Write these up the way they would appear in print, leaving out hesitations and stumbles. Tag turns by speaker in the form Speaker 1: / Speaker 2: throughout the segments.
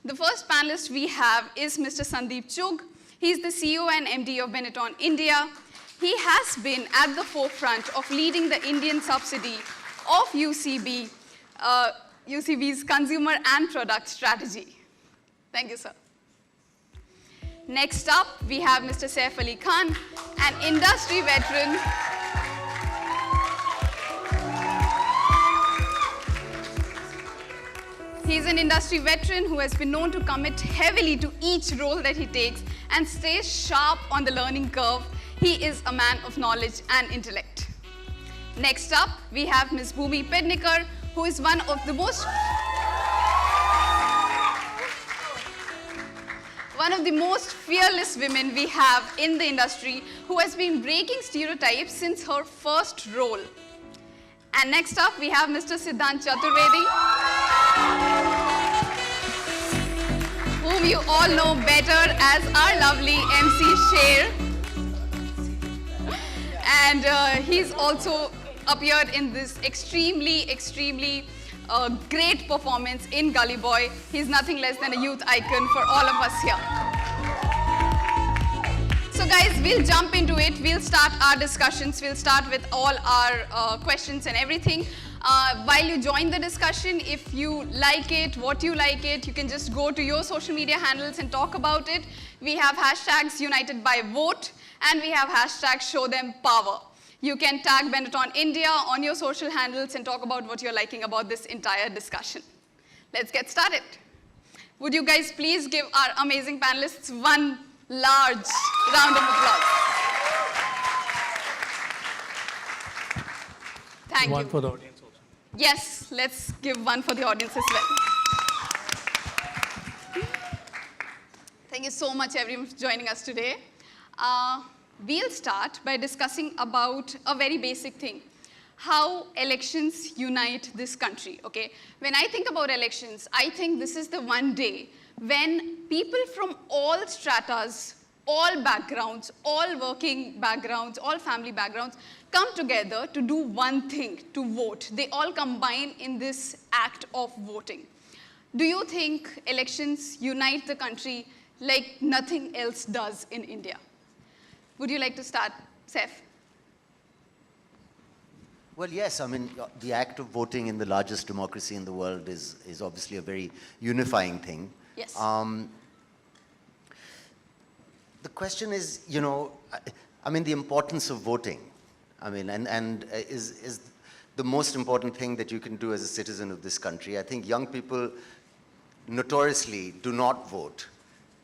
Speaker 1: The first panelist we have is Mr. Sandeep Chugh. He's the CEO and MD of Benetton India. He has been at the forefront of leading the Indian subsidy of UCB's consumer and product strategy. Thank you, sir. Next up, we have Mr. Saif Ali Khan, an industry veteran. He's an industry veteran who has been known to commit heavily to each role that he takes and stays sharp on the learning curve. He is a man of knowledge and intellect. Next up, we have Ms. Bhumi Pednekar, who is one of the most fearless women we have in the industry, who has been breaking stereotypes since her first role. And next up, we have Mr. Sidhant Chaturvedi, whom you all know better as our lovely MC Sher. And he's also appeared in this extremely great performance in Gully Boy. He's nothing less than a youth icon for all of us here. So guys, we'll jump into it. We'll start our discussions. We'll start with all our questions and everything. While you join the discussion, if you like it, what you like it, you can just go to your social media handles and talk about it. We have hashtags United by Vote, and we have hashtags Show Them Power. You can tag Benetton India on your social handles and talk about what you're liking about this entire discussion. Let's get started. Would you guys please give our amazing panelists one large round of applause? Thank you.
Speaker 2: One for the audience also.
Speaker 1: Yes, let's give one for the audience as well. Thank you so much, everyone, for joining us today. We'll start by discussing about a very basic thing, how elections unite this country, okay? When I think about elections, I think this is the one day when people from all stratas, all backgrounds, all working backgrounds, all family backgrounds come together to do one thing, to vote. They all combine in this act of voting. Do you think elections unite the country like nothing else does in India? Would you like to start, Saif?
Speaker 3: Well, yes. I mean, the act of voting in the largest democracy in the world is obviously a very unifying thing.
Speaker 1: Yes.
Speaker 3: The question is, you know, I mean, the importance of voting. I mean, and is the most important thing that you can do as a citizen of this country. I think young people notoriously do not vote.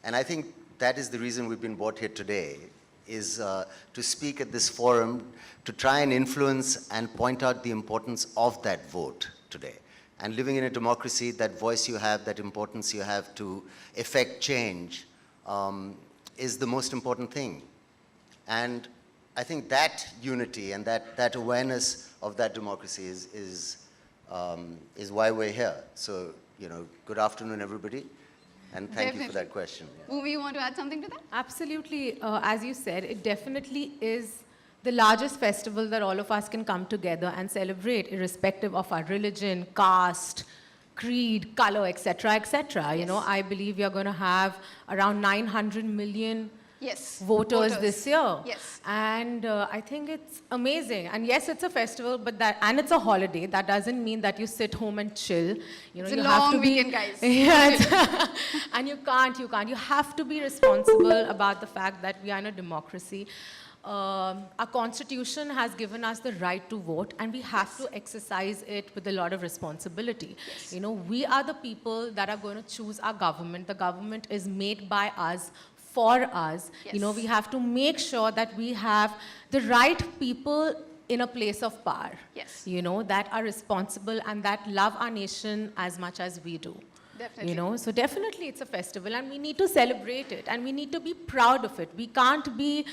Speaker 3: And I think that is the reason we've been brought here today, is to speak at this forum, to try and influence and point out the importance of that vote today. And living in a democracy, that voice you have, that importance you have to effect change is the most important thing. And I think that unity and that awareness of that democracy is why we're here. So, you know, good afternoon, everybody. And thank you for that question.
Speaker 1: Yeah. Bhumi, you want to add something to that?
Speaker 4: Absolutely. As you said, it definitely is the largest festival that all of us can come together and celebrate, irrespective of our religion, caste, creed, color, etc., etc.
Speaker 1: Yes.
Speaker 4: You know, I believe we are going to have around 900 million voters this year.
Speaker 1: Yes.
Speaker 4: And I think it's amazing. And yes, it's a festival, but and it's a holiday. That doesn't mean that you sit home and chill. You know,
Speaker 1: it's
Speaker 4: you
Speaker 1: a
Speaker 4: have
Speaker 1: long
Speaker 4: to be,
Speaker 1: weekend, guys.
Speaker 4: Yeah, and you can't. You have to be responsible about the fact that we are in a democracy. Our constitution has given us the right to vote, and we have to exercise it with a lot of responsibility.
Speaker 1: Yes.
Speaker 4: You know, we are the people that are going to choose our government. The government is made by us, for us.
Speaker 1: Yes.
Speaker 4: You know, we have to make sure that we have the right people in a place of power.
Speaker 1: Yes.
Speaker 4: You know, that are responsible and that love our nation as much as we do.
Speaker 1: Definitely.
Speaker 4: You know, so definitely it's a festival, and we need to celebrate it, and we need to be proud of it. We can't be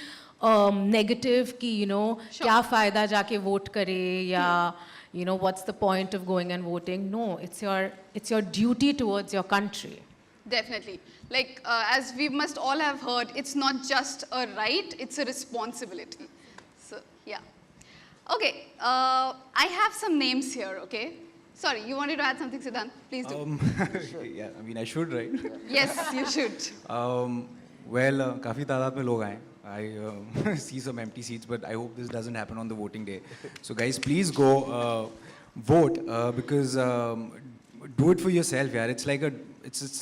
Speaker 4: negative ki, you know, kya fayda jaake vote kare, ya, you know, what's the point of going and voting? No, it's your duty towards your country.
Speaker 1: Definitely. Like, as we must all have heard, it's not just a right, it's a responsibility. So, yeah. Okay, I have some names here, okay? Sorry, you wanted to add something, Sidhant? Please do.
Speaker 2: Yeah, I mean, I should, right?
Speaker 1: Yes, you should.
Speaker 2: Well, काफ़ी तादाद में लोग आए. I see some empty seats, but I hope this doesn't happen on the voting day. So guys, please go vote because do it for yourself, yeah. It's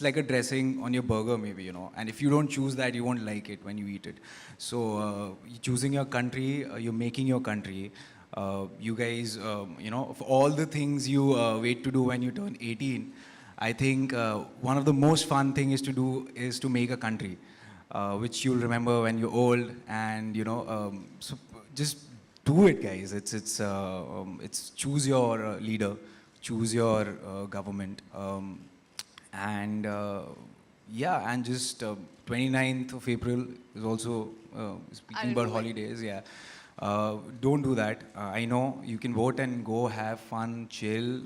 Speaker 2: like a dressing on your burger, maybe, you know. And if you don't choose that, you won't like it when you eat it. So you're choosing your country, you're making your country. You guys, you know, of all the things you wait to do when you turn 18, I think one of the most fun thing is to make a country, which you'll remember when you're old, and you know, so just do it, guys. It's choose your leader, choose your government, and yeah, and just 29th of April is also speaking about holidays, yeah. Don't do that. I know you can vote and go have fun, chill,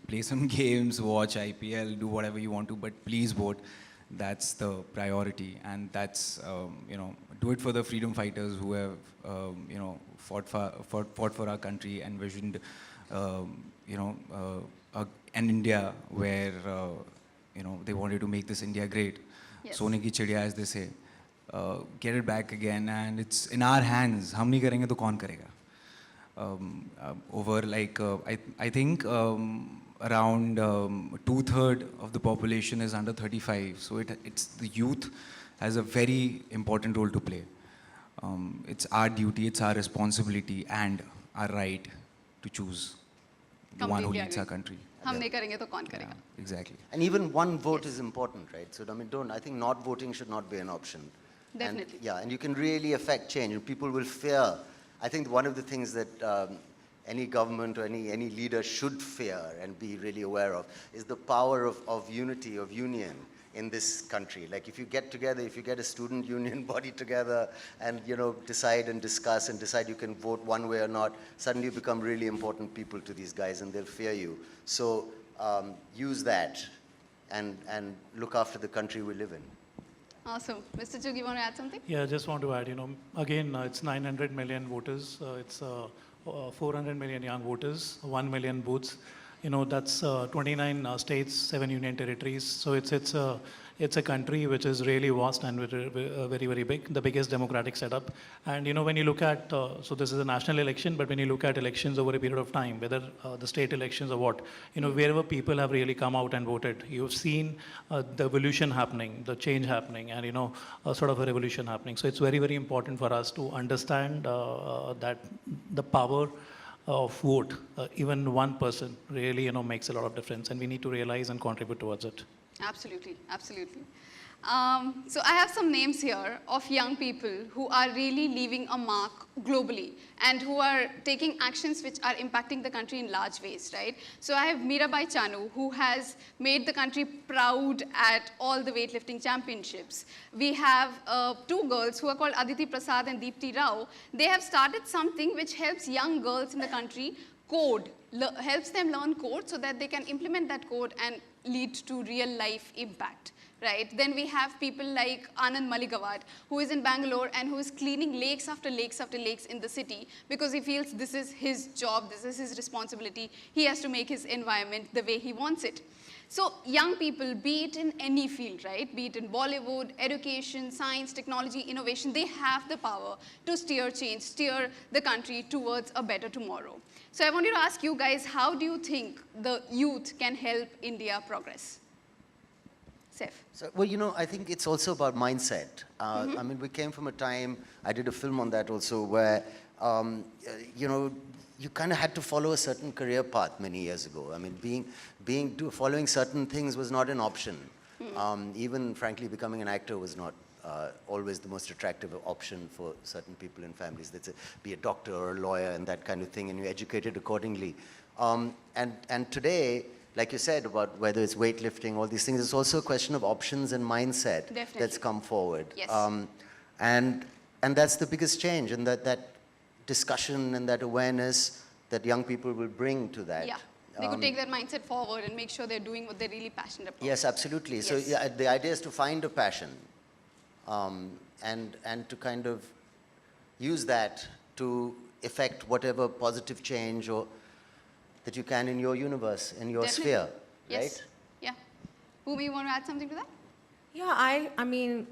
Speaker 2: play some games, watch IPL, do whatever you want to, but please vote. That's the priority, and that's you know, do it for the freedom fighters who have you know, fought for our country, and envisioned you know, an India where you know, they wanted to make this India great.
Speaker 1: Yes.
Speaker 2: Sone ki chidiya, as they say. Get it back again, and it's in our hands. हम नहीं करेंगे तो कौन करेगा? Over like I think around 2/3 of the population is under 35, so it's the youth has a very important role to play. It's our duty, it's our responsibility, and our right to choose the one who
Speaker 1: Completely
Speaker 2: leads our
Speaker 1: agree.
Speaker 2: country.
Speaker 1: हम नहीं करेंगे तो कौन करेगा?
Speaker 2: Exactly.
Speaker 3: And even one vote is important, right? So I think not voting should not be an option.
Speaker 1: Definitely.
Speaker 3: And, yeah, and you can really affect change. And people will fear. I think one of the things that any government or any leader should fear and be really aware of is the power of unity, of union in this country. Like if you get together, if you get a student union body together and, you know, decide and discuss and decide you can vote one way or not, suddenly you become really important people to these guys and they'll fear you. So use that and look after the country we live in.
Speaker 1: Awesome. Mr. Chug, you want to add something?
Speaker 5: Yeah, I just want to add, you know, again, it's 900 million voters, it's 400 million young voters, 1 million booths. You know, that's 29 states, 7 union territories. So it's a country which is really vast and very, very big, the biggest democratic setup. And, you know, when you look at, so this is a national election, but when you look at elections over a period of time, whether the state elections or what, you know, wherever people have really come out and voted, you've seen the evolution happening, the change happening, and, you know, sort of a revolution happening. So it's very, very important for us to understand that the power of vote, even one person really, you know, makes a lot of difference, and we need to realize and contribute towards it.
Speaker 1: Absolutely, absolutely. So I have some names here of young people who are really leaving a mark globally and who are taking actions which are impacting the country in large ways, right? So I have Mirabai Chanu, who has made the country proud at all the weightlifting championships. We have 2 girls who are called Aditi Prasad and Deepti Rao. They have started something which helps young girls in the country code, helps them learn code so that they can implement that code and lead to real life impact, right? Then we have people like Anand Maligawad, who is in Bangalore and who is cleaning lakes after lakes after lakes in the city because he feels this is his job, this is his responsibility. He has to make his environment the way he wants it. So young people, be it in any field, right? Be it in Bollywood, education, science, technology, innovation, they have the power to steer change, steer the country towards a better tomorrow. So I wanted to ask you guys, how do you think the youth can help India progress? Saif.
Speaker 3: So, well, you know, I think it's also about mindset. I mean, we came from a time, I did a film on that also, where, you know, you kind of had to follow a certain career path many years ago. I mean, following certain things was not an option. Even, frankly, becoming an actor was not always the most attractive option for certain people and families. That's be a doctor or a lawyer and that kind of thing, and you're educated accordingly. And today, like you said, about whether it's weightlifting, all these things, it's also a question of options and mindset.
Speaker 1: Definitely.
Speaker 3: That's come forward.
Speaker 1: Yes.
Speaker 3: And that's the biggest change, and that discussion and that awareness that young people will bring to that.
Speaker 1: Yeah, they could take that mindset forward and make sure they're doing what they're really passionate about.
Speaker 3: Yes, absolutely.
Speaker 1: Yes.
Speaker 3: So yeah, the idea is to find a passion and to kind of use that to effect whatever positive change or that you can in your universe, in your
Speaker 1: Definitely.
Speaker 3: sphere,
Speaker 1: Yes.
Speaker 3: right?
Speaker 1: Yeah. Bhumi, you want to add something to that?
Speaker 4: Yeah, I mean,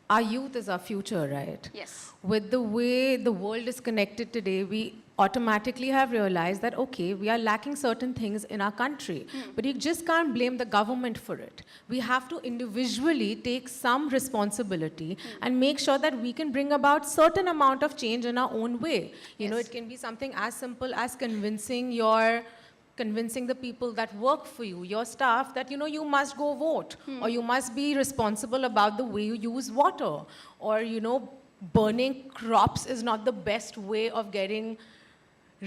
Speaker 4: our youth is our future, right?
Speaker 1: Yes.
Speaker 4: With the way the world is connected today, we automatically have realized that, okay, we are lacking certain things in our country, but you just can't blame the government for it. We have to individually take some responsibility and make sure that we can bring about certain amount of change in our own way. You know,
Speaker 1: Yes.
Speaker 4: it can be something as simple as convincing the people that work for you, your staff, that you must go vote, or you must be responsible about the way you use water, or burning crops is not the best way of getting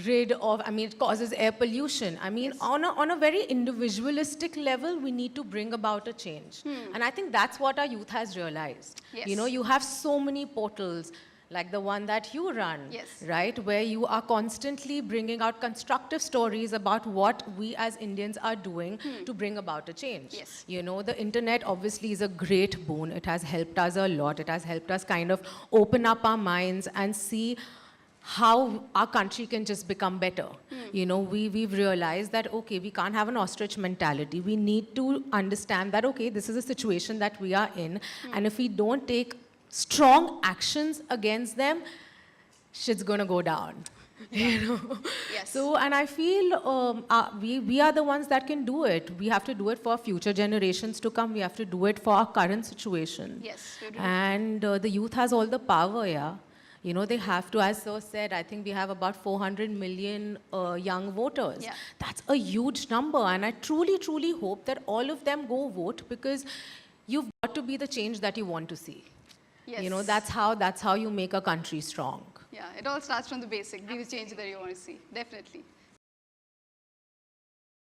Speaker 4: rid of, it causes air pollution.
Speaker 1: Yes.
Speaker 4: On a very individualistic level, we need to bring about a change. And I think that's what our youth has realized.
Speaker 1: Yes.
Speaker 4: You have so many portals, like the one that you run,
Speaker 1: Yes.
Speaker 4: right? Where you are constantly bringing out constructive stories about what we as Indians are doing to bring about a change.
Speaker 1: Yes.
Speaker 4: The internet obviously is a great boon. It has helped us a lot. It has helped us kind of open up our minds and see how our country can just become better. We've realized that, okay, we can't have an ostrich mentality. We need to understand that, okay, this is a situation that we are in, and if we don't take strong actions against them, shit's gonna go down.
Speaker 1: Yes.
Speaker 4: So, and I feel we are the ones that can do it. We have to do it for future generations to come. We have to do it for our current situation.
Speaker 1: Yes, we do.
Speaker 4: And the youth has all the power, yeah. They have to, as Sir said, I think we have about 400 million young voters.
Speaker 1: Yeah.
Speaker 4: That's a huge number. And I truly, truly hope that all of them go vote, because you've got to be the change that you want to see.
Speaker 1: Yes.
Speaker 4: That's how you make a country strong.
Speaker 1: Yeah, it all starts from the basic. Be the change that you want to see. Definitely.